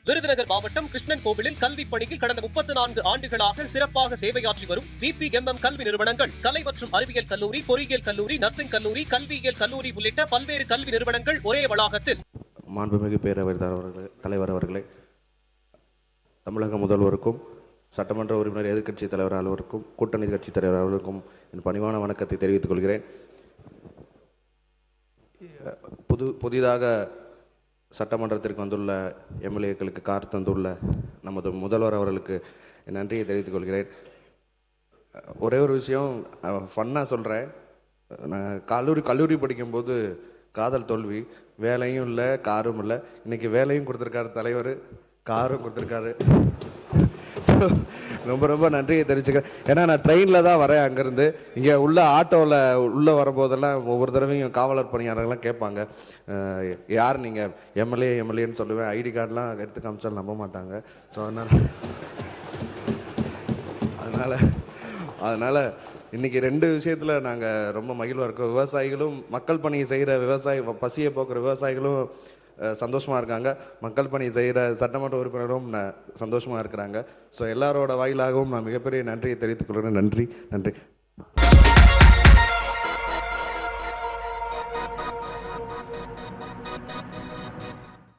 விருதுநகர் மாவட்டம் கிருஷ்ணன் கோவிலில் கல்விப் பணியில் கடந்த 34 ஆண்டுகளாக சிறப்பாக சேவையாற்றி வரும் VPMM கல்வி நிறுவனங்கள், கலை மற்றும் அறிவியல் கல்லூரி, பொறியியல் கல்லூரி, நர்சிங் கல்லூரி, கல்வியியல் கல்லூரி உள்ளிட்ட பல்வேறு கல்வி நிறுவனங்கள் ஒரே வளாகத்தில். மாண்புமிகு பேரவைத் தலைவர் அவர்களே, தமிழக முதல்வருக்கும் சட்டமன்ற உறுப்பினர் எதிர்க்கட்சி தலைவர் அலுவலருக்கும் கூட்டணி கட்சி தலைவர் அவர்களுக்கும் என் பணிவான வணக்கத்தை தெரிவித்துக் கொள்கிறேன். புதிதாக சட்டமன்றத்திற்கு வந்துள்ள எம்எல்ஏக்களுக்கு கார் தந்துள்ள நமது முதல்வர் அவர்களுக்கு என் நன்றியை தெரிவித்துக் கொள்கிறேன். ஒரே ஒரு விஷயம் ஃபன்னாக சொல்கிறேன். நான் கல்லூரி படிக்கும்போது காதல் தோல்வி, வேலையும் இல்லை காரும் இல்லை. இன்றைக்கி வேலையும் கொடுத்துருக்காரு தலைவர், காரும் கொடுத்துருக்காரு. ரொம்ப ரொம்ப நன்றியை தெரிவிச்சுக்கிறேன். ஏன்னா நான் ட்ரெயினில் தான் வரேன். அங்கேருந்து இங்கே உள்ள ஆட்டோவில் உள்ளே வரும்போதெல்லாம் ஒவ்வொரு தடவையும் காவலர் பணியாளர்கள்லாம் கேட்பாங்க, யார் நீங்கள் எம்எல்ஏன்னு சொல்லுவேன். ஐடி கார்டெலாம் எடுத்து காமிச்சாலும் நம்ப மாட்டாங்க. ஸோ அதனால் இன்றைக்கி 2 விஷயத்தில் நாங்கள் ரொம்ப மகிழ்வாக இருக்கோம். விவசாயிகளும், மக்கள் பணி செய்கிற பசியை போக்குற விவசாயிகளும் சந்தோஷமாக இருக்காங்க. மக்கள் பணி செய்கிற சட்டமன்ற உறுப்பினரும் சந்தோஷமாக இருக்கிறாங்க. ஸோ எல்லாரோட வாயிலாகவும் நான் மிகப்பெரிய நன்றியை தெரிவித்துக் கொள்கிறேன். நன்றி.